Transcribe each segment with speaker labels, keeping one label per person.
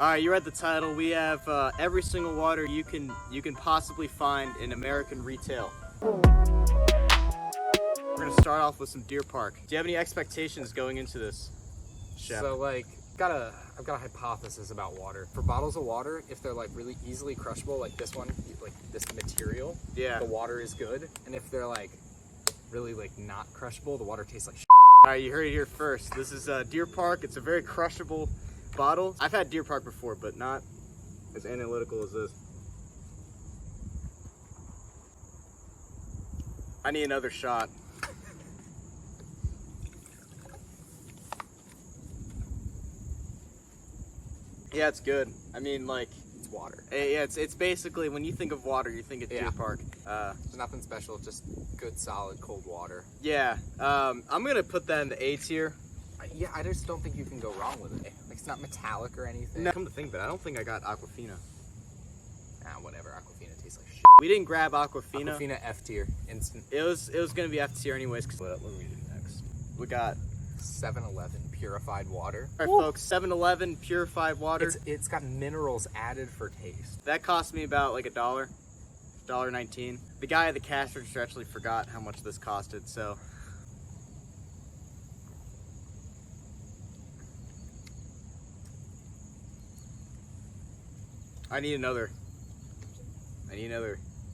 Speaker 1: Alright, you read the title. We have every single water you can possibly find in American retail. We're gonna start off with some Deer Park. Do you have any expectations going into this, Chef?
Speaker 2: So like, I've got a hypothesis about water. For bottles of water, if they're like really easily crushable, like this one, like this material,
Speaker 1: yeah,
Speaker 2: the water is good. And if they're like really like not crushable, the water tastes like shit.
Speaker 1: Alright, you heard it here first. This is Deer Park. It's a very crushable bottle. I've had Deer Park before, but not as analytical as this. I need another shot. Yeah, it's good. I mean, like,
Speaker 2: It's water.
Speaker 1: yeah, it's basically, when you think of water, you think of Deer Park.
Speaker 2: There's nothing special, just good, solid, cold water.
Speaker 1: Yeah, I'm gonna put that in the A tier.
Speaker 2: Yeah, I just don't think you can go wrong with it. Like, it's not metallic or anything.
Speaker 1: No, come to think of it, I don't think I got Aquafina.
Speaker 2: Whatever. Aquafina tastes like shit.
Speaker 1: We didn't grab Aquafina.
Speaker 2: Aquafina F tier, instant.
Speaker 1: It was gonna be F tier anyways. Cause what do we do next? We got
Speaker 2: 7-Eleven purified water.
Speaker 1: All right, folks. 7-Eleven purified water.
Speaker 2: It's got minerals added for taste.
Speaker 1: That cost me about like $1.19. The guy at the cash register actually forgot how much this costed, so. I need another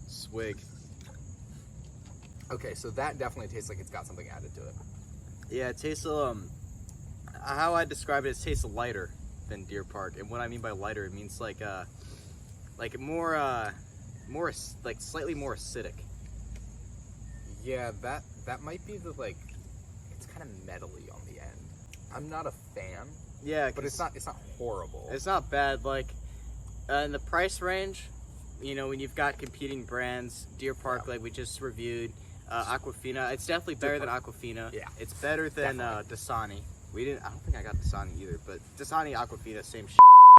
Speaker 1: swig.
Speaker 2: Okay, so that definitely tastes like it's got something added to it.
Speaker 1: Yeah, it tastes how I describe it, it tastes lighter than Deer Park. And what I mean by lighter, it means like more like slightly more acidic.
Speaker 2: Yeah, that might be the like, it's kind of metally on the end. I'm not a fan.
Speaker 1: Yeah,
Speaker 2: but it's not horrible.
Speaker 1: It's not bad. Like in the price range, you know, when you've got competing brands, Deer Park, like we just reviewed, Aquafina, it's definitely better than Aquafina.
Speaker 2: Yeah,
Speaker 1: it's better than Dasani. I don't think I got Dasani either, but Dasani, Aquafina, same shit.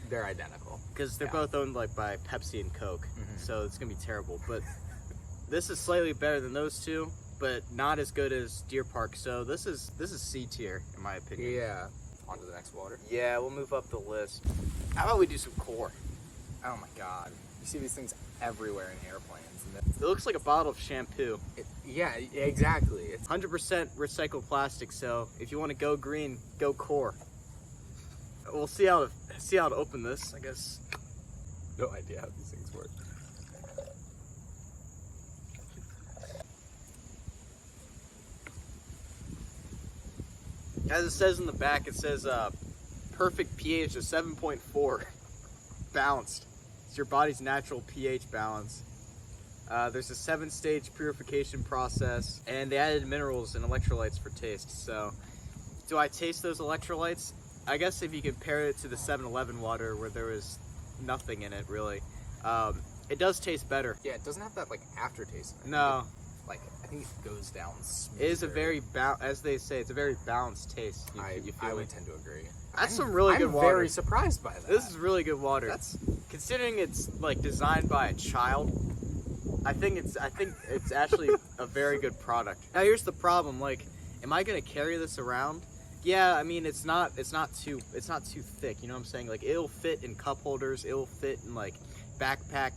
Speaker 2: They're identical
Speaker 1: because they're both owned like by Pepsi and Coke, so it's gonna be terrible. But this is slightly better than those two, but not as good as Deer Park. So this is C tier in my opinion.
Speaker 2: Yeah. On to the next water.
Speaker 1: Yeah, we'll move up the list. How about we do some Core?
Speaker 2: Oh my god. You see these things everywhere in airplanes.
Speaker 1: It looks like a bottle of shampoo.
Speaker 2: Yeah, exactly. It's
Speaker 1: 100% recycled plastic, so if you want to go green, go Core. We'll see how to open this, I guess.
Speaker 2: No idea how these things work.
Speaker 1: As it says in the back, it says perfect pH of 7.4. Balanced. It's your body's natural pH balance. There's a 7-stage purification process, and they added minerals and electrolytes for taste. So, do I taste those electrolytes? I guess if you compare it to the 7-Eleven water, where there was nothing in it really, it does taste better.
Speaker 2: Yeah, it doesn't have that like aftertaste.
Speaker 1: No.
Speaker 2: I think it goes down smoother.
Speaker 1: It is a very as they say, it's a very balanced taste.
Speaker 2: I would tend to agree.
Speaker 1: That's some really good water.
Speaker 2: I'm very surprised by that.
Speaker 1: This is really good water. Considering it's like designed by a child, I think it's actually a very good product. Now here's the problem, like, am I gonna carry this around? Yeah, I mean it's not too thick, you know what I'm saying? Like it'll fit in cup holders, it'll fit in like backpack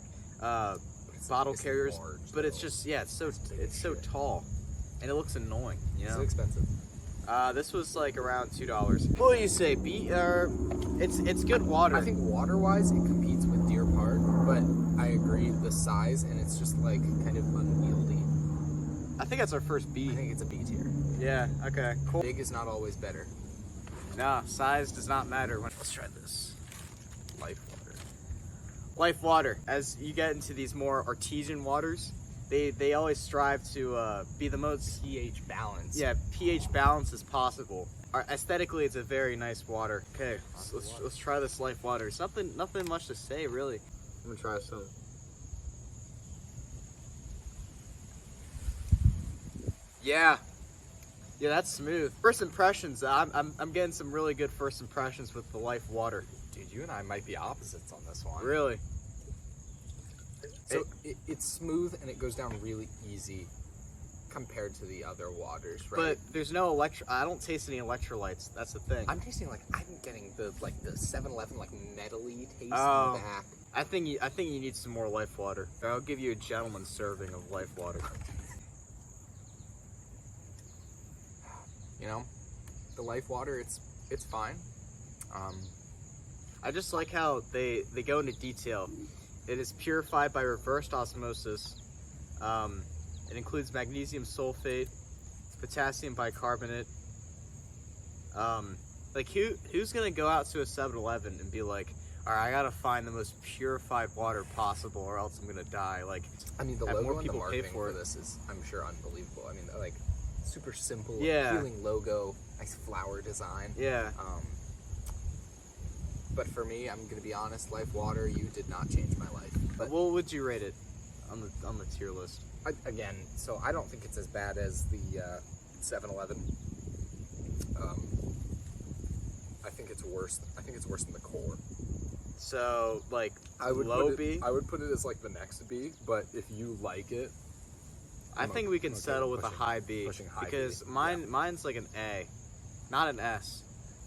Speaker 1: bottle carriers,
Speaker 2: large,
Speaker 1: but it's just it's so tall and it looks annoying, you know?
Speaker 2: It's expensive.
Speaker 1: This was like around $2. What do you say? It's good water.
Speaker 2: I think water-wise, it competes with Deer Park, but I agree the size and it's just like kind of unwieldy.
Speaker 1: I think that's our first B.
Speaker 2: I think it's a B tier.
Speaker 1: Yeah. Okay. Cool.
Speaker 2: Big is not always better.
Speaker 1: Nah, size does not matter. Let's try this. Life water. As you get into these more artesian waters, they always strive to be the most
Speaker 2: pH balance.
Speaker 1: Yeah, pH balance as possible. Aesthetically, it's a very nice water. Okay, so let's try this Life water. It's nothing much to say really. I'm gonna try some. Yeah, that's smooth. First impressions. I'm getting some really good first impressions with the Life water.
Speaker 2: Dude, you and I might be opposites on this one.
Speaker 1: Really?
Speaker 2: So it's smooth and it goes down really easy. compared to the other waters, right?
Speaker 1: But there's no I don't taste any electrolytes. That's the thing.
Speaker 2: I'm tasting I'm getting the 7-Eleven metally taste
Speaker 1: Oh.
Speaker 2: in the back.
Speaker 1: I think you need some more life water. I'll give you a gentleman's serving of life water.
Speaker 2: You know, the life water, it's fine.
Speaker 1: I just like how they go into detail. It is purified by reversed osmosis. It includes magnesium sulfate, potassium bicarbonate. Who's gonna go out to a 7-Eleven and be like, all right, I gotta find the most purified water possible, or else I'm gonna die. Like,
Speaker 2: I mean, the
Speaker 1: have
Speaker 2: logo
Speaker 1: more
Speaker 2: and the
Speaker 1: people pay
Speaker 2: marketing
Speaker 1: for
Speaker 2: for
Speaker 1: it.
Speaker 2: this is, I'm sure, unbelievable. I mean, super simple,
Speaker 1: Yeah.
Speaker 2: appealing logo, nice flower design.
Speaker 1: Yeah.
Speaker 2: But for me, I'm gonna be honest, life water, you did not change my life. But
Speaker 1: What would you rate it on the tier list?
Speaker 2: again, so I don't think it's as bad as the 7-Eleven. I think it's worse. I think it's worse than the core.
Speaker 1: So
Speaker 2: I would
Speaker 1: low
Speaker 2: put
Speaker 1: B.
Speaker 2: I would put it as the next B. But if you like it,
Speaker 1: I think we can
Speaker 2: okay
Speaker 1: settle
Speaker 2: with
Speaker 1: with a high B,
Speaker 2: pushing high
Speaker 1: because
Speaker 2: B,
Speaker 1: mine's like an A, not an S.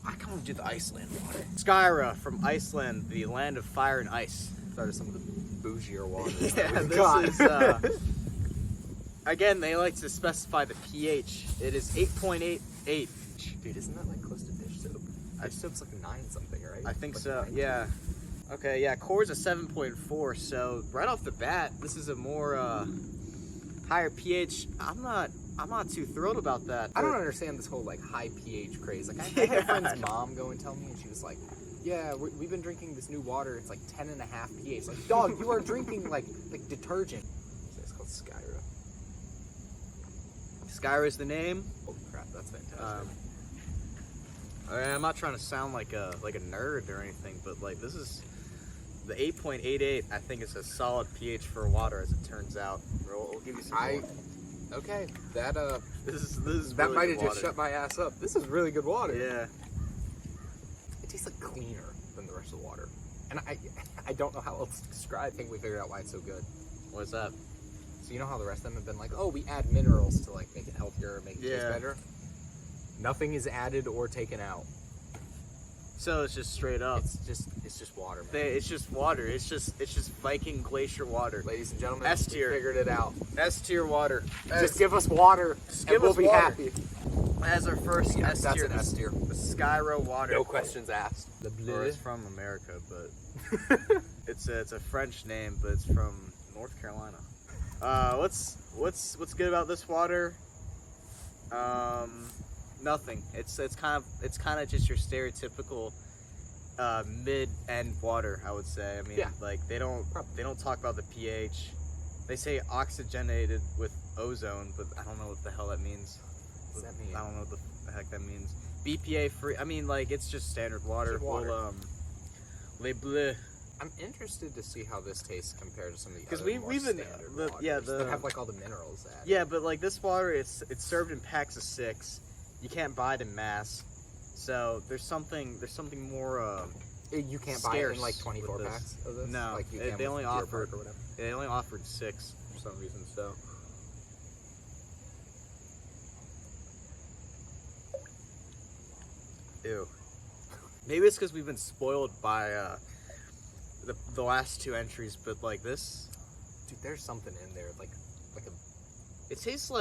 Speaker 2: I kind of do the Iceland water.
Speaker 1: Skyro from Iceland, the land of fire and ice.
Speaker 2: Started some of the bougier waters.
Speaker 1: Yeah,
Speaker 2: that we've got.
Speaker 1: this is again, they like to specify the pH. It is 8.88.
Speaker 2: Dude, isn't that close to dish soap? Dish soap's 9 something, right?
Speaker 1: I think
Speaker 2: Like
Speaker 1: so.
Speaker 2: 9.
Speaker 1: Yeah. Okay. Yeah. Core's a 7.4. So right off the bat, this is a more higher pH. I'm not too thrilled about that.
Speaker 2: I don't understand this whole high pH craze. I had a friend's mom go and tell me, and she was like, "Yeah, we've been drinking this new water. It's 10.5 pH." Like, dog, you are drinking like detergent. So it's called Skyro.
Speaker 1: Skyro is the name.
Speaker 2: Holy crap, that's fantastic.
Speaker 1: I'm not trying to sound like a nerd or anything, but this is the 8.88. I think is a solid pH for water, as it turns out. We'll give you some more.
Speaker 2: Okay, that
Speaker 1: This is
Speaker 2: that
Speaker 1: really
Speaker 2: might
Speaker 1: good
Speaker 2: have just
Speaker 1: water.
Speaker 2: shut my ass up. This is really good water.
Speaker 1: Yeah.
Speaker 2: It tastes cleaner than the rest of the water, and I don't know how else to describe. I think we figured out why it's so good.
Speaker 1: What's that?
Speaker 2: So you know how the rest of them have been oh, we add minerals to make it healthier, make it taste
Speaker 1: Yeah.
Speaker 2: better. Nothing is added or taken out.
Speaker 1: So it's just straight up.
Speaker 2: It's just water, man.
Speaker 1: It's just water. It's just Viking glacier water.
Speaker 2: Ladies and gentlemen,
Speaker 1: S
Speaker 2: we
Speaker 1: tier.
Speaker 2: figured it out.
Speaker 1: S tier water.
Speaker 2: Just give us water,
Speaker 1: Just
Speaker 2: and
Speaker 1: give
Speaker 2: we'll
Speaker 1: us
Speaker 2: be
Speaker 1: water.
Speaker 2: happy.
Speaker 1: As our first
Speaker 2: Yeah,
Speaker 1: S
Speaker 2: that's
Speaker 1: tier.
Speaker 2: an S tier.
Speaker 1: The Skyro Water.
Speaker 2: No questions asked. The
Speaker 1: Or it's from America, but it's a French name, but it's from North Carolina. What's good about this water? Nothing. It's kind of just your stereotypical mid-end water, I would say. I mean,
Speaker 2: Yeah.
Speaker 1: they don't talk about the pH. They say oxygenated with ozone, but I don't know what the hell that means.
Speaker 2: What does that mean?
Speaker 1: I don't know what the heck that means. BPA free. I mean, it's just standard water.
Speaker 2: Just water.
Speaker 1: Well, les bleus.
Speaker 2: I'm interested to see how this tastes compared to some of the
Speaker 1: 'Cause
Speaker 2: other
Speaker 1: we've been-
Speaker 2: standard
Speaker 1: the-
Speaker 2: waters
Speaker 1: yeah,
Speaker 2: that have all the minerals added.
Speaker 1: Yeah, but this water, it's served in packs of 6. You can't buy it in mass, so there's something more.
Speaker 2: You can't buy it in
Speaker 1: scarce
Speaker 2: 24
Speaker 1: with this.
Speaker 2: packs of this.
Speaker 1: No,
Speaker 2: you
Speaker 1: they
Speaker 2: can with
Speaker 1: only
Speaker 2: Deer
Speaker 1: offer-
Speaker 2: Park or whatever.
Speaker 1: They only offered 6 for some reason. So. Ew. Maybe it's because we've been spoiled by the last 2 entries, but this.
Speaker 2: Dude, there's something in there, like a.
Speaker 1: It tastes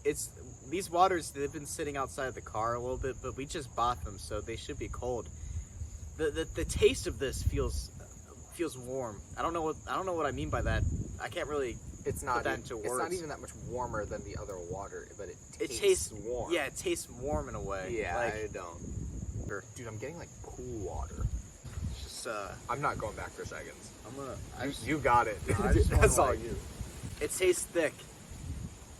Speaker 1: it's these waters. They've been sitting outside the car a little bit, but we just bought them, so they should be cold. The taste of this feels warm. I don't know what I mean by that. I can't really.
Speaker 2: It's not.
Speaker 1: that into
Speaker 2: It's not
Speaker 1: words.
Speaker 2: even that much warmer than the other water, but
Speaker 1: It
Speaker 2: tastes
Speaker 1: tastes
Speaker 2: warm.
Speaker 1: Yeah, it tastes warm in a way.
Speaker 2: Yeah,
Speaker 1: Like,
Speaker 2: I don't.
Speaker 1: Sure.
Speaker 2: Dude, I'm getting pool water.
Speaker 1: it's just
Speaker 2: I'm not going back for seconds.
Speaker 1: I'm gonna. I just,
Speaker 2: You got it.
Speaker 1: I just
Speaker 2: That's
Speaker 1: wanna,
Speaker 2: all you.
Speaker 1: it tastes thick.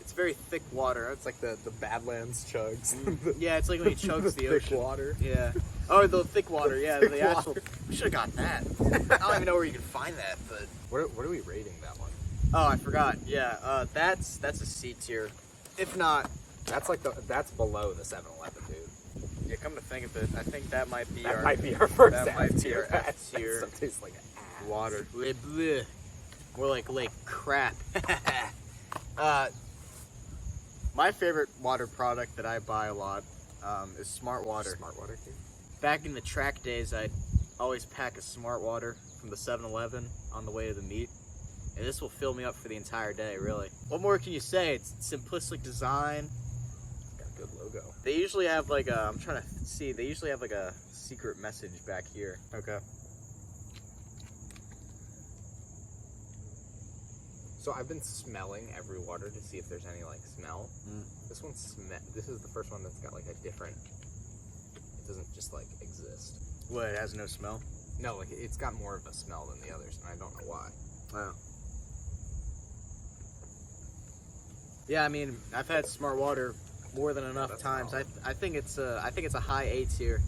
Speaker 1: It's very thick water.
Speaker 2: It's like the Badlands chugs.
Speaker 1: Yeah, it's like when he chugs the
Speaker 2: thick
Speaker 1: ocean.
Speaker 2: water.
Speaker 1: Yeah. Oh, the thick water. Yeah,
Speaker 2: Thick
Speaker 1: the actual.
Speaker 2: water.
Speaker 1: We should have got that. I don't even know where you can find that, but.
Speaker 2: What are we rating that one?
Speaker 1: Oh, I forgot. Yeah, that's a C tier. If not,
Speaker 2: That's below the 7-Eleven, dude.
Speaker 1: yeah. Come to think of it, I think that might be
Speaker 2: That
Speaker 1: our
Speaker 2: might be our first
Speaker 1: that
Speaker 2: F
Speaker 1: might be
Speaker 2: tier.
Speaker 1: our F tier.
Speaker 2: That tastes like ass.
Speaker 1: water. Bleh, bleh. More like crap. My favorite water product that I buy a lot is Smart Water.
Speaker 2: Smart Water too.
Speaker 1: Back in the track days, I'd always pack a Smart Water from the 7-Eleven on the way to the meet. And this will fill me up for the entire day, really. What more can you say? It's simplistic design.
Speaker 2: Got a good logo.
Speaker 1: They usually have like a, I'm trying to see, they usually have like a secret message back here. Okay.
Speaker 2: So I've been smelling every water to see if there's any like smell. This this is the first one that's got like a different, it doesn't just like exist.
Speaker 1: What, it has no smell?
Speaker 2: No, like it's got more of a smell than the others, and I don't know why.
Speaker 1: Wow. Yeah, I mean, I've had Smart Water more than enough times. I think it's a high A tier.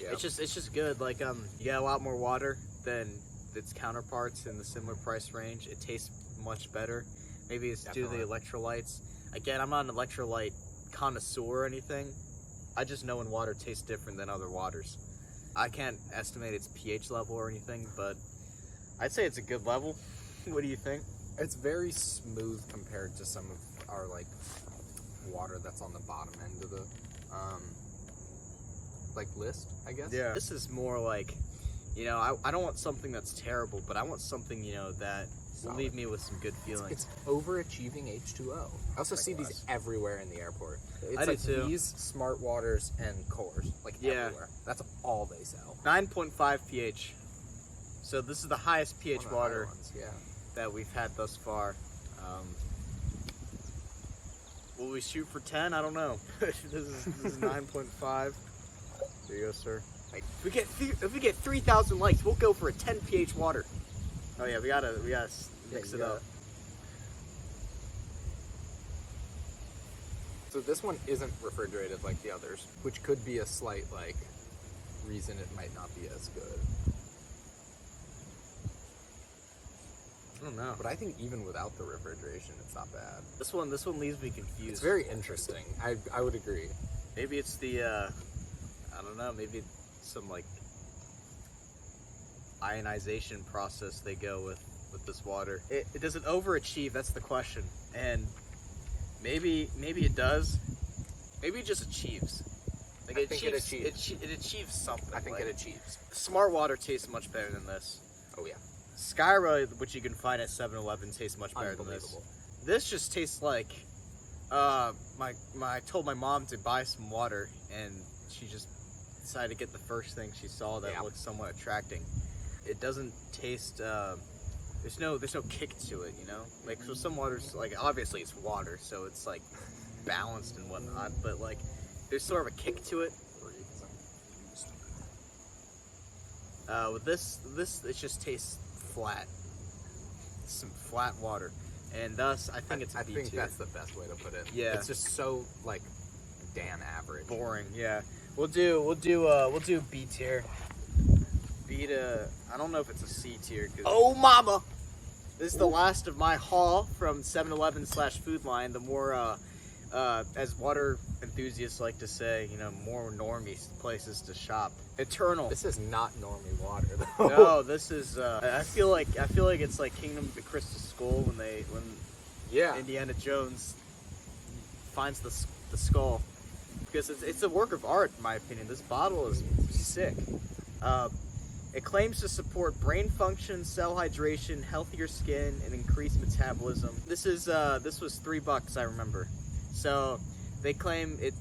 Speaker 2: Yeah.
Speaker 1: It's just good. Like you get a lot more water than its counterparts in the similar price range. It tastes much better. Maybe it's due to the electrolytes. Again, I'm not an electrolyte connoisseur or anything. I just know when water tastes different than other waters. I can't estimate its pH level or anything, but I'd say it's a good level. What do you think?
Speaker 2: It's very smooth compared to some of our like water that's on the bottom end of the like list, I guess.
Speaker 1: Yeah. This is more like, you know, I don't want something that's terrible, but I want something, you know, that will leave me with some good feelings.
Speaker 2: It's overachieving H2O. I also see these everywhere in the airport. It's
Speaker 1: I do
Speaker 2: like
Speaker 1: too.
Speaker 2: These Smart Waters and Coors, like everywhere. That's all they sell.
Speaker 1: 9.5 pH. So this is the highest pH
Speaker 2: One of the
Speaker 1: water
Speaker 2: higher ones, yeah.
Speaker 1: that we've had thus far. Will we shoot for 10? I don't know. This is 9.5. There you go, sir. If we get 3,000 likes, we'll go for a 10 pH water. Oh yeah, we gotta mix it up.
Speaker 2: So this one isn't refrigerated like the others, which could be a slight like reason it might not be as good.
Speaker 1: I don't know.
Speaker 2: But I think even without the refrigeration, it's not bad.
Speaker 1: This one leaves me confused.
Speaker 2: It's very interesting. I would agree.
Speaker 1: Maybe it's the I don't know, maybe some like ionization process they go with this water. It doesn't overachieve, that's the question. And maybe it does. Maybe it just achieves. Like
Speaker 2: I think it achieves.
Speaker 1: It achieves something.
Speaker 2: I think
Speaker 1: like,
Speaker 2: it achieves.
Speaker 1: Smart Water tastes much better than this.
Speaker 2: Oh yeah.
Speaker 1: Skyro, which you can find at 7-Eleven, tastes much better than this. This just tastes like I told my mom to buy some water, and she just decided to get the first thing she saw that looked somewhat attracting. It doesn't taste. There's no kick to it, you know. Like so, some waters, like obviously it's water, so it's like balanced and whatnot, but like there's sort of a kick to it. With this it just tastes flat. Some flat water, and thus I think it's a B tier.
Speaker 2: I think that's the best way to put it.
Speaker 1: Yeah.
Speaker 2: It's just so like damn average.
Speaker 1: Boring. Yeah. We'll do B tier. B to, I don't know if it's a C tier. Oh mama! This is the last of my haul from 7-Eleven / Food Line. The more as water enthusiasts like to say, you know, more normie places to shop. Eternal.
Speaker 2: This is not normie water though.
Speaker 1: No, this is. I feel like it's like Kingdom of the Crystal Skull when Indiana Jones finds the skull, because it's a work of art in my opinion. This bottle is sick. It claims to support brain function, cell hydration, healthier skin, and increased metabolism. This was $3, I remember. So they claim it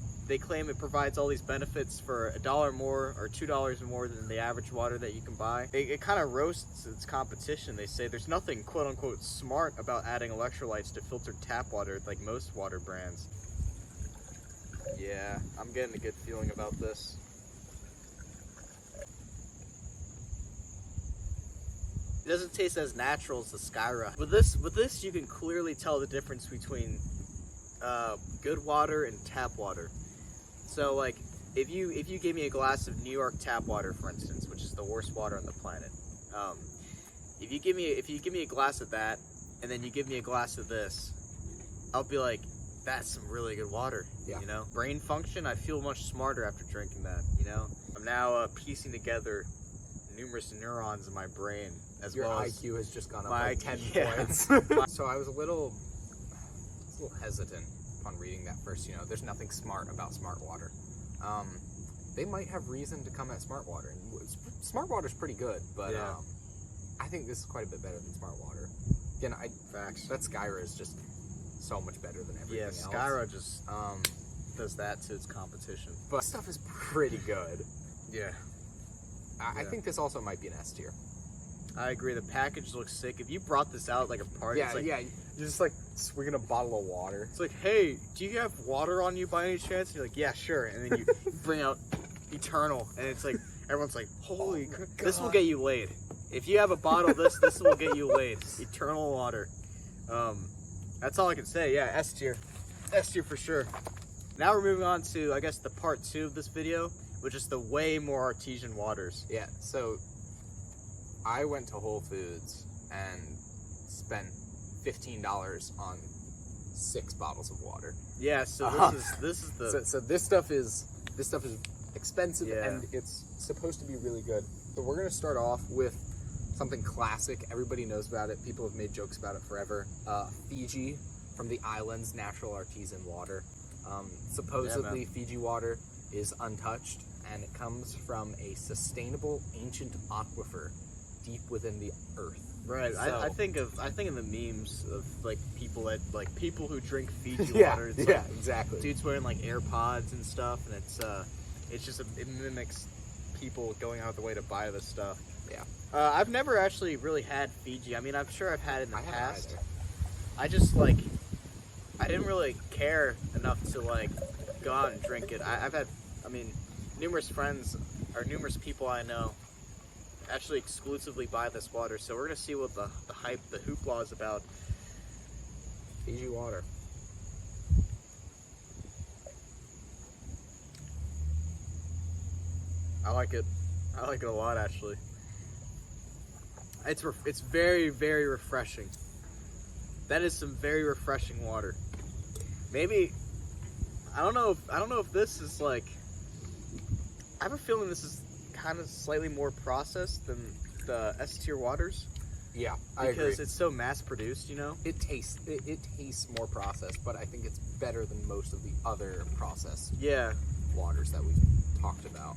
Speaker 1: provides all these benefits for $1 more or $2 more than the average water that you can buy. It kind of roasts its competition. They say there's nothing quote unquote smart about adding electrolytes to filtered tap water like most water brands. Yeah, I'm getting a good feeling about this. It doesn't taste as natural as the Skyro. With this, you can clearly tell the difference between good water and tap water. So, like, if you give me a glass of New York tap water, for instance, which is the worst water on the planet, if you give me a glass of that, and then you give me a glass of this, I'll be like, that's some really good water.
Speaker 2: Yeah.
Speaker 1: You know, brain function, I feel much smarter after drinking that. You know, I'm now piecing together numerous neurons in my brain.
Speaker 2: Your
Speaker 1: well as
Speaker 2: IQ has just gone up like 10 points. So I was a little hesitant upon reading that first, you know, there's nothing smart about Smart Water. They might have reason to come at Smart Water. And Smart Water's pretty good, but
Speaker 1: Yeah.
Speaker 2: I think this is quite a bit better than Smart Water. Again,
Speaker 1: Facts.
Speaker 2: that Skyro is just so much better than everything
Speaker 1: Yeah,
Speaker 2: else.
Speaker 1: Skyro just does that to its competition.
Speaker 2: But this stuff is pretty good.
Speaker 1: Yeah.
Speaker 2: I think this also might be an S tier.
Speaker 1: I agree. The package looks sick. If you brought this out like a party,
Speaker 2: Yeah,
Speaker 1: it's like,
Speaker 2: yeah. You're just like swinging a bottle of water.
Speaker 1: It's like, hey, do you have water on you by any chance? And you're like, yeah, sure. And then you bring out Eternal, and it's like, everyone's like, holy crap, this will get you laid. If you have a bottle of this will get you laid. Eternal water. That's all I can say. Yeah, S tier. S tier for sure. Now we're moving on to, I guess, the part 2 of this video, which is the way more artesian waters.
Speaker 2: Yeah, so I went to Whole Foods and spent $15 on 6 bottles of water.
Speaker 1: Yeah, so this is the
Speaker 2: So this stuff is expensive,
Speaker 1: Yeah.
Speaker 2: and it's supposed to be really good. But we're gonna start off with something classic. Everybody knows about it. People have made jokes about it forever. Fiji from the island's natural artesian water. Supposedly, Fiji water is untouched, and it comes from a sustainable ancient aquifer deep within the earth.
Speaker 1: Right,
Speaker 2: So-
Speaker 1: I think of the memes of like people who drink Fiji
Speaker 2: Yeah,
Speaker 1: water. It's
Speaker 2: yeah,
Speaker 1: like,
Speaker 2: exactly.
Speaker 1: dudes wearing like AirPods and stuff, and it mimics people going out of the way to buy this stuff.
Speaker 2: Yeah.
Speaker 1: I've never actually really had Fiji. I mean, I'm sure I've had it in the
Speaker 2: I haven't
Speaker 1: past.
Speaker 2: either.
Speaker 1: I just I didn't really care enough to go out and drink it. I've had, numerous friends or numerous people I know actually exclusively buy this water. So we're gonna see what the hype, the hoopla is about.
Speaker 2: Fiji water.
Speaker 1: I like it. I like it a lot, actually. It's very, very refreshing. That is some very refreshing water. Maybe I don't know if this is I have a feeling this is kind of slightly more processed than the S tier waters.
Speaker 2: Yeah, I agree.
Speaker 1: Because it's so mass produced, you know?
Speaker 2: It tastes more processed, but I think it's better than most of the other processed
Speaker 1: Yeah.
Speaker 2: waters that we've talked about.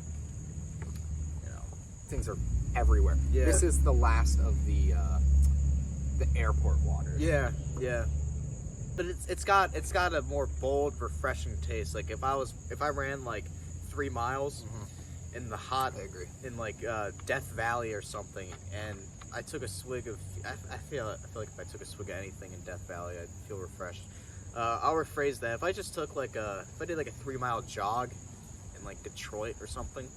Speaker 2: You know, things are everywhere.
Speaker 1: Yeah.
Speaker 2: This is the last of the airport waters.
Speaker 1: Yeah, yeah. But it's got a more bold, refreshing taste. Like if I ran 3 miles in the hot,
Speaker 2: I agree.
Speaker 1: in Death Valley or something, and I took a swig of, I feel like if I took a swig of anything in Death Valley, I'd feel refreshed. I'll rephrase that. If I just took if I did a 3-mile jog in Detroit or something,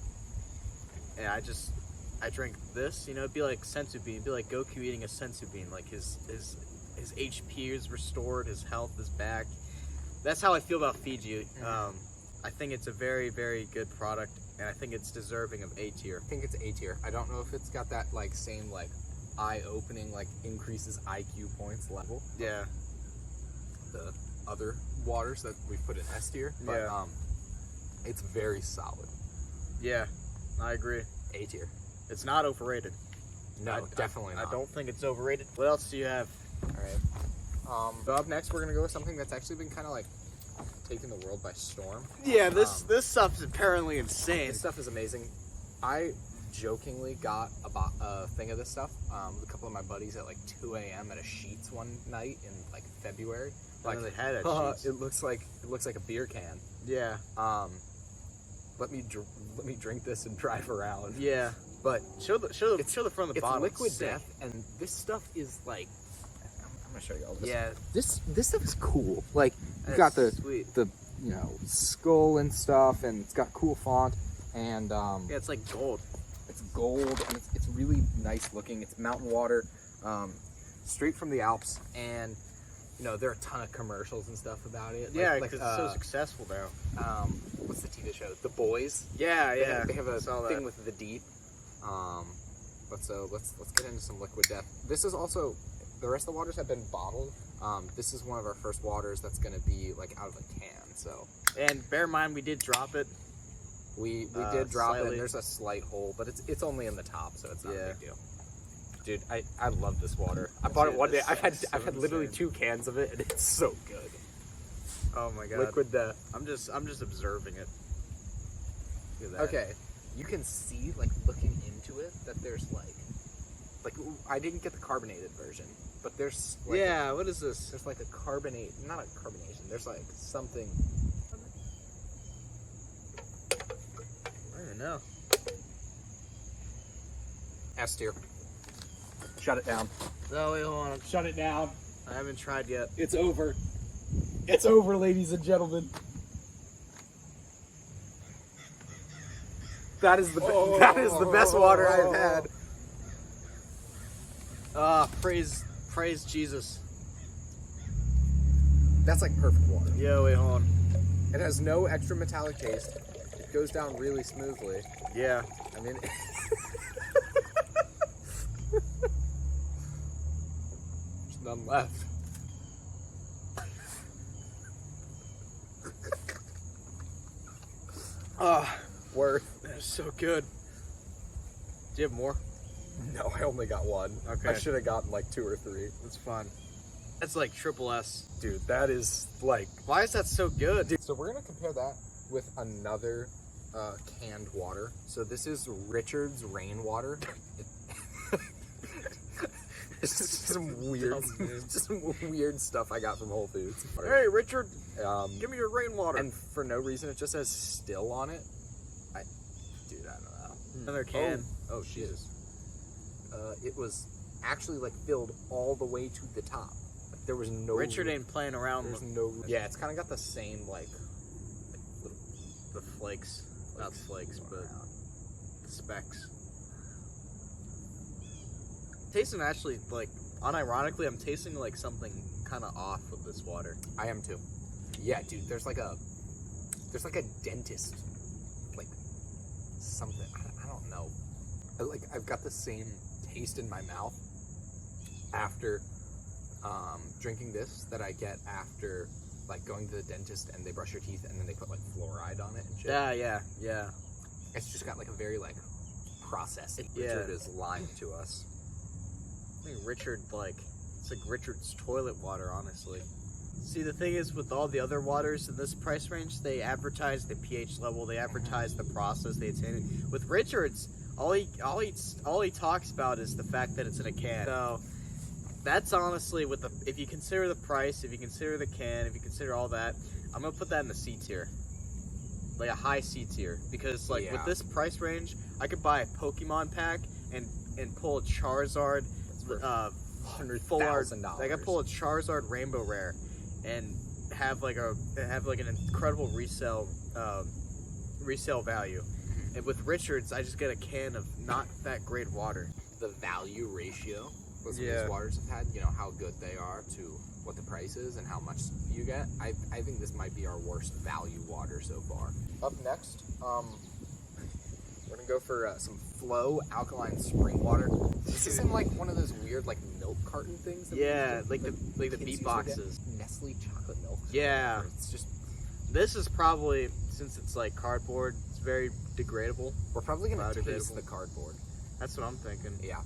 Speaker 1: and I drink this, you know, it'd be like sensu bean. It'd be like Goku eating a sensu bean. Like his HP is restored, his health is back. That's how I feel about Fiji. I think it's a very, very good product, and I think it's deserving of A tier.
Speaker 2: I think it's A tier. I don't know if it's got that same eye-opening increases IQ points level.
Speaker 1: Yeah.
Speaker 2: The other waters that we put in S tier, but
Speaker 1: Yeah.
Speaker 2: it's very solid.
Speaker 1: Yeah, I agree.
Speaker 2: A tier.
Speaker 1: It's not overrated.
Speaker 2: No, definitely not.
Speaker 1: I don't think it's overrated. What else do you have?
Speaker 2: All right. So up next, we're gonna go with something that's actually been kind of taking the world by storm.
Speaker 1: Yeah, this stuff's apparently insane.
Speaker 2: This stuff is amazing. I jokingly got a thing of this stuff with a couple of my buddies at 2 a.m. at a Sheetz one night in February.
Speaker 1: I know they had it at Sheetz.
Speaker 2: It looks like a beer can.
Speaker 1: Yeah.
Speaker 2: Let me drink this and drive around.
Speaker 1: Yeah.
Speaker 2: But
Speaker 1: Show the front of the bottle.
Speaker 2: It's liquid
Speaker 1: sick.
Speaker 2: death, and this stuff is I'm gonna show you all this.
Speaker 1: Yeah.
Speaker 2: This stuff is cool. You've
Speaker 1: That's
Speaker 2: got the
Speaker 1: sweet.
Speaker 2: skull and stuff, and it's got cool font, and
Speaker 1: Yeah, it's like gold.
Speaker 2: it's gold, and it's really nice looking. It's mountain water, straight from the Alps, and there are a ton of commercials and stuff about it.
Speaker 1: Yeah, because it's so successful now.
Speaker 2: What's the TV show? The Boys.
Speaker 1: Yeah, yeah.
Speaker 2: They have a
Speaker 1: Saw
Speaker 2: thing
Speaker 1: that.
Speaker 2: with the deep. Let's get into some liquid death. This is also, the rest of the waters have been bottled. This is one of our first waters that's going to be out of a can. So,
Speaker 1: And bear in mind, we did drop it.
Speaker 2: we did drop it.
Speaker 1: Slightly.
Speaker 2: And there's a slight hole, but it's only in the top, so it's not
Speaker 1: Yeah.
Speaker 2: a big deal. Dude, I love this water. I bought it one day.
Speaker 1: That's
Speaker 2: I've had
Speaker 1: so
Speaker 2: literally
Speaker 1: insane.
Speaker 2: 2 cans of it, and it's so good.
Speaker 1: Oh my god.
Speaker 2: Liquid death.
Speaker 1: I'm just observing it. Look at that.
Speaker 2: Okay, you can see, like, looking into it, that there's, like, I didn't get the carbonated version, but there's, like,
Speaker 1: Yeah, what is this?
Speaker 2: there's, like, not a carbonation, there's, like, something.
Speaker 1: I don't even know.
Speaker 2: S tier. Shut it down.
Speaker 1: No, wait, hold on.
Speaker 2: Shut it down.
Speaker 1: I haven't tried yet.
Speaker 2: It's over. It's over, ladies and gentlemen. That is the best water I've had.
Speaker 1: Praise Jesus.
Speaker 2: That's like perfect water.
Speaker 1: Yeah, wait, hold on.
Speaker 2: It has no extra metallic taste. It goes down really smoothly.
Speaker 1: Yeah.
Speaker 2: I mean, there's none left. Worth.
Speaker 1: That's so good. Do you have more?
Speaker 2: No, I only got one.
Speaker 1: Okay.
Speaker 2: I should have gotten like 2 or 3.
Speaker 1: That's fine. That's like triple S.
Speaker 2: Dude, that is like...
Speaker 1: Why is that so good?
Speaker 2: Dude, so we're going to compare that with another canned water. So this is Richard's Rainwater. It's just some weird stuff I got from Whole Foods.
Speaker 1: Hey, Richard,
Speaker 2: Give
Speaker 1: me your rainwater.
Speaker 2: And for no reason, it just says still on it. Dude, I don't know.
Speaker 1: Another can.
Speaker 2: Oh, Jesus. It was actually like filled all the way to the top. Like, there was no.
Speaker 1: Richard ain't playing around
Speaker 2: There's
Speaker 1: with
Speaker 2: no. Yeah, it's kind of got the same like little
Speaker 1: the flakes. Not flakes, but the specks. Tasting actually, like, unironically, I'm tasting like something kind of off with this water.
Speaker 2: I am too. Yeah, dude. There's like a dentist, like something. I don't know. I've got the same taste in my mouth after drinking this that I get after like going to the dentist and they brush your teeth and then they put like fluoride on it and shit.
Speaker 1: Yeah.
Speaker 2: It's just got like a very like processed.
Speaker 1: Yeah.
Speaker 2: Richard is lying to us.
Speaker 1: I think Richard, like, it's like Richard's toilet water, honestly. See, the thing is, with all the other waters in this price range, they advertise the pH level, they advertise the process they attain it. With Richard's, all he talks about is the fact that it's in a can. So that's honestly, with the, if you consider the price, if you consider the can, if you consider all that, I'm gonna put that in the C tier, like a high C tier, because like with this price range, I could buy a Pokemon pack and pull a Charizard.
Speaker 2: $100,000.
Speaker 1: Like I pull a Charizard Rainbow Rare, and have like an incredible resale value. And with Richards, I just get a can of not that great water.
Speaker 2: The value ratio what some of these waters have had, you know, how good they are to what the price is and how much you get. I think this might be our worst value water so far. Up next, we're gonna go for some Flow Alkaline Spring Water. This is in like one of those weird like milk carton things. That
Speaker 1: like the beat boxes.
Speaker 2: Nestle chocolate milk.
Speaker 1: Yeah.
Speaker 2: It's just.
Speaker 1: This is probably, since it's like cardboard, it's very degradable.
Speaker 2: We're probably gonna taste the cardboard.
Speaker 1: That's what I'm thinking.
Speaker 2: Yeah.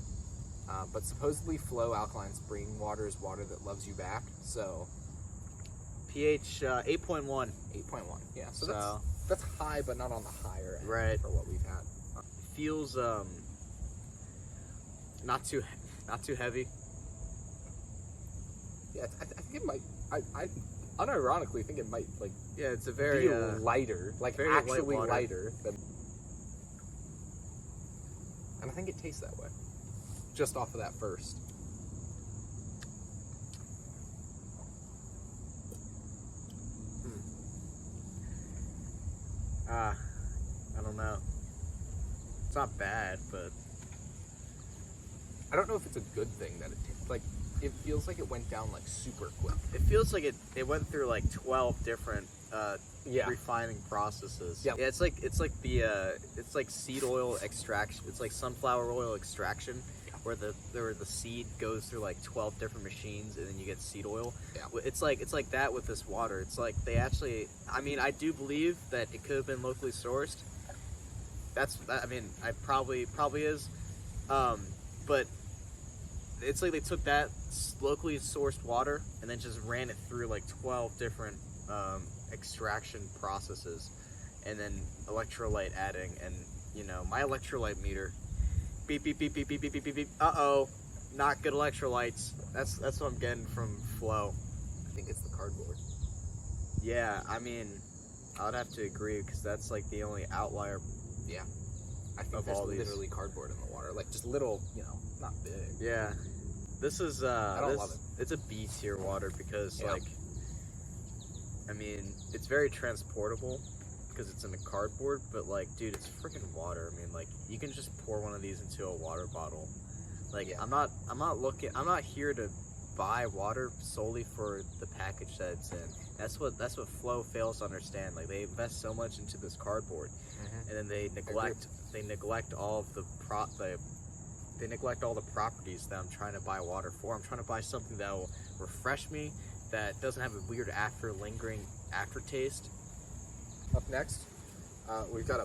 Speaker 2: But supposedly Flow Alkaline Spring Water is water that loves you back. So.
Speaker 1: pH 8.1.
Speaker 2: 8.1. Yeah. So that's high, but not on the higher end.
Speaker 1: Right.
Speaker 2: For what we've had.
Speaker 1: Feels not too heavy.
Speaker 2: Yeah, I think it might. I unironically think it might like.
Speaker 1: Yeah, it's a very
Speaker 2: be lighter, like
Speaker 1: very
Speaker 2: actually
Speaker 1: light
Speaker 2: lighter than. And I think it tastes that way, just off of that first.
Speaker 1: I don't know. It's not bad, but
Speaker 2: I don't know if it's a good thing that it feels like it went down like super quick.
Speaker 1: it feels like it went through like 12 different refining processes.
Speaker 2: Yeah.
Speaker 1: Yeah, it's like seed oil extraction. It's like sunflower oil extraction, where the seed goes through like 12 different machines and then you get seed oil.
Speaker 2: Yeah.
Speaker 1: It's like that with this water. It's like they actually, I mean, I do believe that it could have been locally sourced. I probably is. But it's like they took that locally sourced water and then just ran it through like 12 different extraction processes, and then electrolyte adding, and you know, my electrolyte meter, beep beep beep beep beep beep beep beep beep. Uh-oh, not good electrolytes. That's what I'm getting from Flow.
Speaker 2: I think it's the cardboard.
Speaker 1: Yeah, I mean, I would have to agree because that's like the only outlier.
Speaker 2: Yeah. I think
Speaker 1: Of
Speaker 2: there's
Speaker 1: all these.
Speaker 2: literally cardboard in the water. Like, just little, you know, not big.
Speaker 1: Yeah, this is
Speaker 2: I don't love it.
Speaker 1: It's a B tier water because
Speaker 2: Yeah.
Speaker 1: like, I mean, it's very transportable because it's in a cardboard, but like, dude, it's freaking water. I mean, like, you can just pour one of these into a water bottle. Like,
Speaker 2: Yeah.
Speaker 1: I'm not here to buy water solely for the package that it's in. That's what Flow fails to understand. Like, they invest so much into this cardboard, and then they neglect all of they neglect all the properties that I'm trying to buy water for. I'm trying to buy something that will refresh me, that doesn't have a weird lingering aftertaste.
Speaker 2: Up next, we've got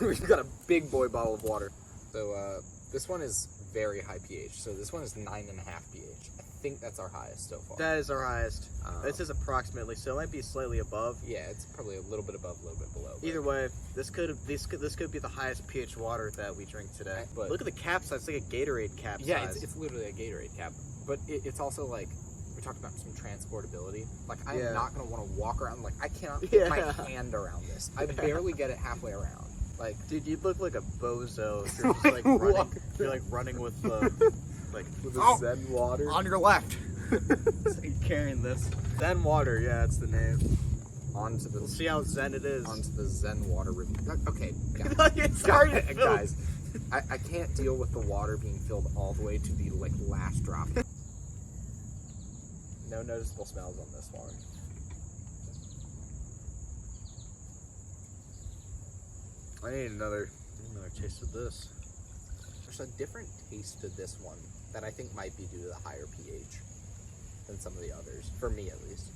Speaker 2: we've got a big boy bottle of water. So this one is very high pH. So this one is 9.5 pH. I think that's our highest so far.
Speaker 1: That is our highest. This is approximately, so it might be slightly above.
Speaker 2: Yeah, it's probably a little bit above, a little bit below. but-
Speaker 1: Either way, this could be the highest pH water that we drink today.
Speaker 2: But-
Speaker 1: Look at the cap size. It's like a Gatorade cap
Speaker 2: Yeah,
Speaker 1: size.
Speaker 2: it's literally a Gatorade cap. But it's also like, we talked about some transportability. Like, I'm
Speaker 1: Yeah.
Speaker 2: not going to want to walk around. Like, I cannot get
Speaker 1: Yeah.
Speaker 2: my hand around this. I barely get it halfway around. Like,
Speaker 1: Dude, you'd look like a bozo if you're just like
Speaker 2: What?
Speaker 1: running. You're like running with the like
Speaker 2: with the
Speaker 1: Oh!
Speaker 2: Zen water.
Speaker 1: on your left. It's like carrying this. Zen water, yeah, that's the name.
Speaker 2: Onto the
Speaker 1: We'll see how zen it is.
Speaker 2: onto the Zen water review. Okay,
Speaker 1: It's already filled.
Speaker 2: guys, I can't deal with the water being filled all the way to the like last drop. No noticeable smells on this one.
Speaker 1: I need another taste of this.
Speaker 2: There's a different taste to this one that I think might be due to the higher pH than some of the others, for me at least.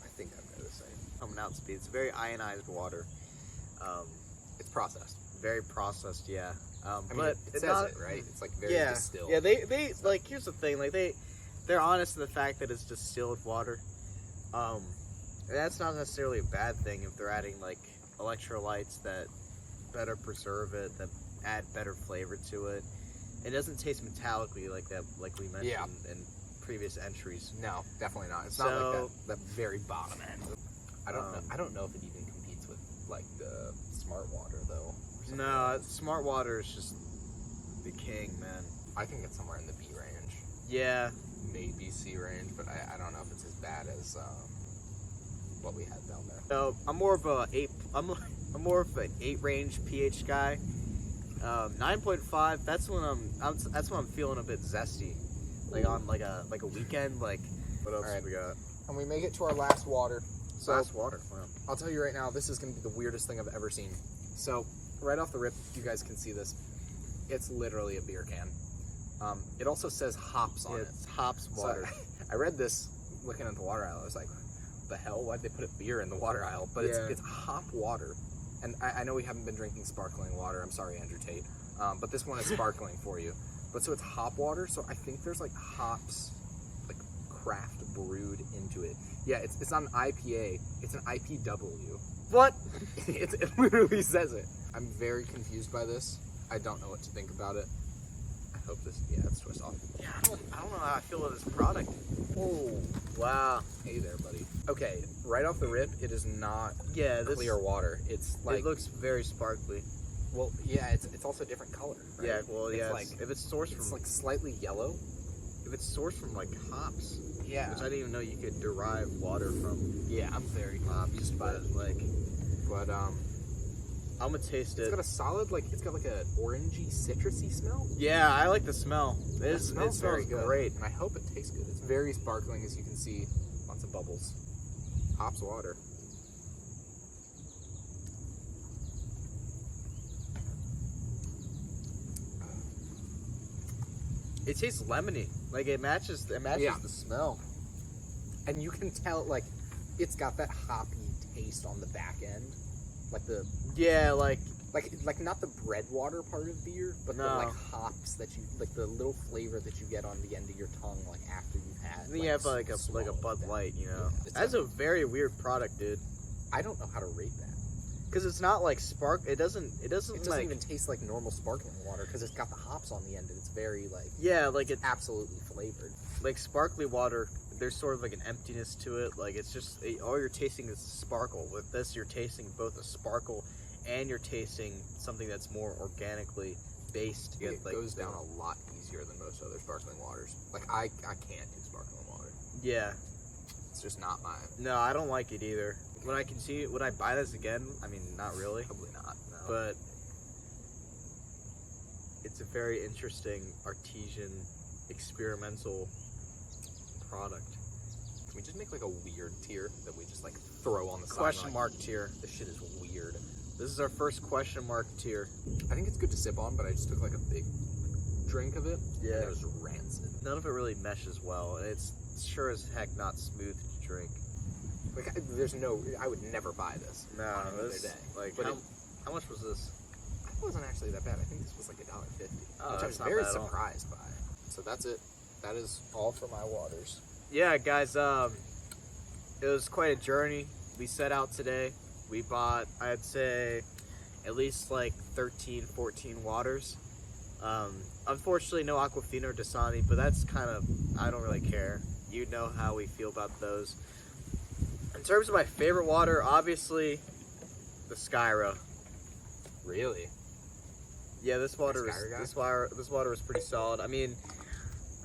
Speaker 2: I think I'm noticing.
Speaker 1: Coming out speed. It's very ionized water.
Speaker 2: It's processed.
Speaker 1: Very processed, yeah.
Speaker 2: I mean,
Speaker 1: But
Speaker 2: it
Speaker 1: it's
Speaker 2: says
Speaker 1: not,
Speaker 2: it, right? It's like very
Speaker 1: yeah,
Speaker 2: distilled.
Speaker 1: yeah. They like. Here's the thing. Like they're honest in the fact that it's distilled water. And that's not necessarily a bad thing if they're adding like electrolytes that better preserve it, that add better flavor to it. It doesn't taste metallically like that, like we mentioned
Speaker 2: Yeah.
Speaker 1: in previous entries.
Speaker 2: No, definitely not. It's not like that very bottom end. I don't know.
Speaker 1: Um,
Speaker 2: I don't know if it even competes with like the smart water though. or something
Speaker 1: No,
Speaker 2: like that.
Speaker 1: smart water is just the king, man.
Speaker 2: I think it's somewhere in the B range,
Speaker 1: Yeah,
Speaker 2: maybe C range, but I don't know if it's as bad as what we had down there.
Speaker 1: so I'm more of a I'm more of an 8 range pH guy. 9.5. That's when I'm feeling a bit zesty, like on like a weekend. Like what else
Speaker 2: Alright.
Speaker 1: we got?
Speaker 2: And we make it to our last water. So
Speaker 1: Last water. Wow.
Speaker 2: I'll tell you right now, this is going to be the weirdest thing I've ever seen. So right off the rip, you guys can see this. It's literally a beer can. It also says hops on
Speaker 1: Yeah,
Speaker 2: it.
Speaker 1: it's hops
Speaker 2: So
Speaker 1: water.
Speaker 2: I read this looking at the water aisle. I was like, what the hell? Why'd they put a beer in the water aisle? But
Speaker 1: Yeah.
Speaker 2: it's hop water. And I know we haven't been drinking sparkling water. I'm sorry, Andrew Tate. But this one is sparkling for you. But so it's hop water. So I think there's like hops, like craft brewed into it. Yeah, it's not an IPA. It's an IPW.
Speaker 1: What?
Speaker 2: It literally says it. I'm very confused by this. I don't know what to think about it. I hope this, yeah, it's twist off.
Speaker 1: Yeah, I don't know how I feel with this product.
Speaker 2: Oh,
Speaker 1: Wow.
Speaker 2: hey there, buddy. Okay, right off the rip, it is not
Speaker 1: Yeah, this
Speaker 2: clear water. It's like,
Speaker 1: it looks very sparkly.
Speaker 2: well, yeah, it's also a different color. Right?
Speaker 1: Yeah, well,
Speaker 2: it's
Speaker 1: yeah.
Speaker 2: like
Speaker 1: If it's sourced
Speaker 2: it's
Speaker 1: from
Speaker 2: like slightly yellow.
Speaker 1: if it's sourced from like hops,
Speaker 2: Yeah,
Speaker 1: which I didn't even know you could derive water from
Speaker 2: yeah, I'm very
Speaker 1: hops.
Speaker 2: confused by
Speaker 1: But
Speaker 2: it.
Speaker 1: like,
Speaker 2: But
Speaker 1: I'm gonna taste
Speaker 2: it's
Speaker 1: it.
Speaker 2: got a solid like it's got like an orangey, citrusy smell.
Speaker 1: Yeah, I like the smell.
Speaker 2: It smells very good.
Speaker 1: great.
Speaker 2: And I hope it tastes good. It's very sparkling, as you can see. Lots of bubbles. Hops water.
Speaker 1: It tastes lemony. Like it matches
Speaker 2: Yeah.
Speaker 1: the smell.
Speaker 2: And you can tell, like, it's got that hoppy taste on the back end. Like the,
Speaker 1: Yeah, like
Speaker 2: Like not the bread water part of beer, but the
Speaker 1: No.
Speaker 2: like hops that you like the little flavor that you get on the end of your tongue like after you've had.
Speaker 1: And then you have like a
Speaker 2: swallowed
Speaker 1: Bud
Speaker 2: that.
Speaker 1: Light, you know.
Speaker 2: Yeah, it's
Speaker 1: That's a very weird product, dude.
Speaker 2: I don't know how to rate that.
Speaker 1: Because it's not like spark. It doesn't
Speaker 2: It doesn't
Speaker 1: like.
Speaker 2: even taste like normal sparkling water because it's got the hops on the end and it's very like
Speaker 1: Yeah, like it's
Speaker 2: absolutely flavored.
Speaker 1: like sparkly water. There's sort of like an emptiness to it. Like it's just all you're tasting is sparkle. With this, you're tasting both a sparkle and you're tasting something that's more organically based. You
Speaker 2: It
Speaker 1: get, like,
Speaker 2: goes down a lot easier than most other sparkling waters. Like I can't do sparkling water.
Speaker 1: Yeah.
Speaker 2: It's just not my.
Speaker 1: No, I don't like it either. Would I buy this again? I mean, not really.
Speaker 2: Probably not. No.
Speaker 1: But it's a very interesting artesian experimental product.
Speaker 2: Can we just make like a weird tier that we just like throw on the side?
Speaker 1: Question mark tier.
Speaker 2: This shit is weird.
Speaker 1: This is our first question mark tier.
Speaker 2: I think it's good to sip on, but I just took like a big drink of it.
Speaker 1: Yeah.
Speaker 2: And it was rancid.
Speaker 1: None of it really meshes well, and it's sure as heck not smooth to drink.
Speaker 2: Like I would never buy this.
Speaker 1: No,
Speaker 2: on another
Speaker 1: this,
Speaker 2: day.
Speaker 1: like
Speaker 2: But
Speaker 1: how much was this?
Speaker 2: It wasn't actually that bad. I think this was like $1.50,
Speaker 1: Oh,
Speaker 2: which I was
Speaker 1: that's not
Speaker 2: very
Speaker 1: bad at all.
Speaker 2: surprised by. So that's it. That is all for my waters.
Speaker 1: Yeah, guys, it was quite a journey. We set out today. We bought, I'd say, at least like 13, 14 waters. Unfortunately, no Aquafina or Dasani, but that's kind of, I don't really care. You know how we feel about those. In terms of my favorite water, obviously, the Skyro.
Speaker 2: Really?
Speaker 1: Yeah, this water
Speaker 2: Skyro guy?
Speaker 1: this water was pretty solid. I mean,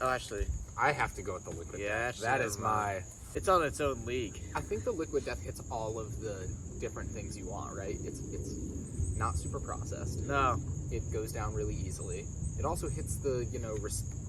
Speaker 1: oh, actually,
Speaker 2: I have to go with the liquid.
Speaker 1: Yeah,
Speaker 2: death.
Speaker 1: actually,
Speaker 2: that
Speaker 1: never
Speaker 2: is
Speaker 1: mind. it's on its own league.
Speaker 2: I think the liquid death hits all of the different things you want. Right? It's not super processed.
Speaker 1: No,
Speaker 2: It goes down really easily. It also hits the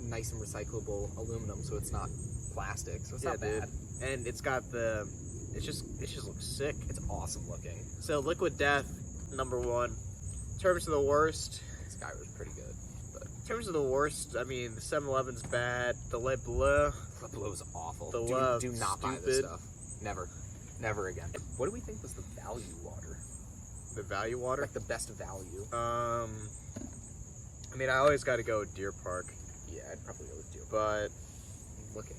Speaker 2: nice and recyclable aluminum, so it's not plastic. So it's
Speaker 1: yeah,
Speaker 2: not
Speaker 1: dude.
Speaker 2: bad.
Speaker 1: And it's got the, it just looks sick.
Speaker 2: It's awesome looking.
Speaker 1: So liquid death, number one. In terms of the worst,
Speaker 2: Skyro's pretty good, but
Speaker 1: in terms of the worst, I mean the 7-Eleven's bad. The Le Bleu,
Speaker 2: the blow's awful.
Speaker 1: The
Speaker 2: do
Speaker 1: love,
Speaker 2: not buy this
Speaker 1: stupid.
Speaker 2: stuff. Never again. What do we think was the value water?
Speaker 1: the Value Water.
Speaker 2: Like the best value?
Speaker 1: I mean I always got to go with Deer Park,
Speaker 2: Yeah, I'd probably go with Deer.
Speaker 1: but
Speaker 2: Looking,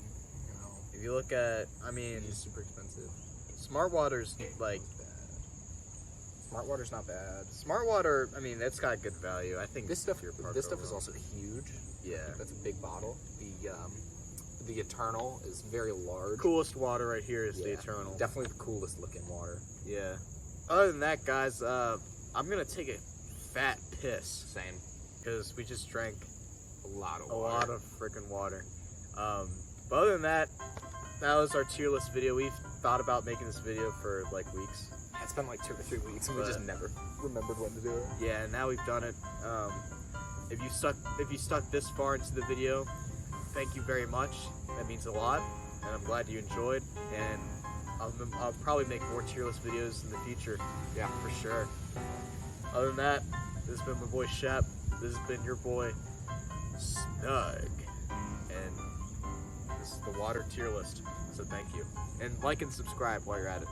Speaker 1: if you look at, I mean,
Speaker 2: it's super expensive.
Speaker 1: Smart Water's like
Speaker 2: Smart Water's not bad.
Speaker 1: Smart Water. I mean, it's got good value. I think
Speaker 2: This stuff
Speaker 1: Deer Park
Speaker 2: is
Speaker 1: overall.
Speaker 2: also huge.
Speaker 1: Yeah.
Speaker 2: That's a big bottle. The Eternal is very large.
Speaker 1: Coolest water right here is the
Speaker 2: Yeah,
Speaker 1: Eternal.
Speaker 2: Definitely the coolest looking water.
Speaker 1: Yeah. Other than that, guys, I'm gonna take a fat piss
Speaker 2: Same.
Speaker 1: because we just drank
Speaker 2: A lot of
Speaker 1: a
Speaker 2: water.
Speaker 1: lot of freaking water. But other than that, that was our tier list video. We've thought about making this video for like weeks.
Speaker 2: It's been like 2 or 3 weeks and we just
Speaker 1: But-
Speaker 2: never remembered when to do it.
Speaker 1: Yeah, and now we've done it. If you stuck this far into the video, thank you very much. That means a lot, and I'm glad you enjoyed. And I'll probably make more tier list videos in the future.
Speaker 2: Yeah.
Speaker 1: For sure. Other than that, this has been my boy Shep. This has been your boy Snug, and this is the water tier list. So thank you, and like and subscribe while you're at it.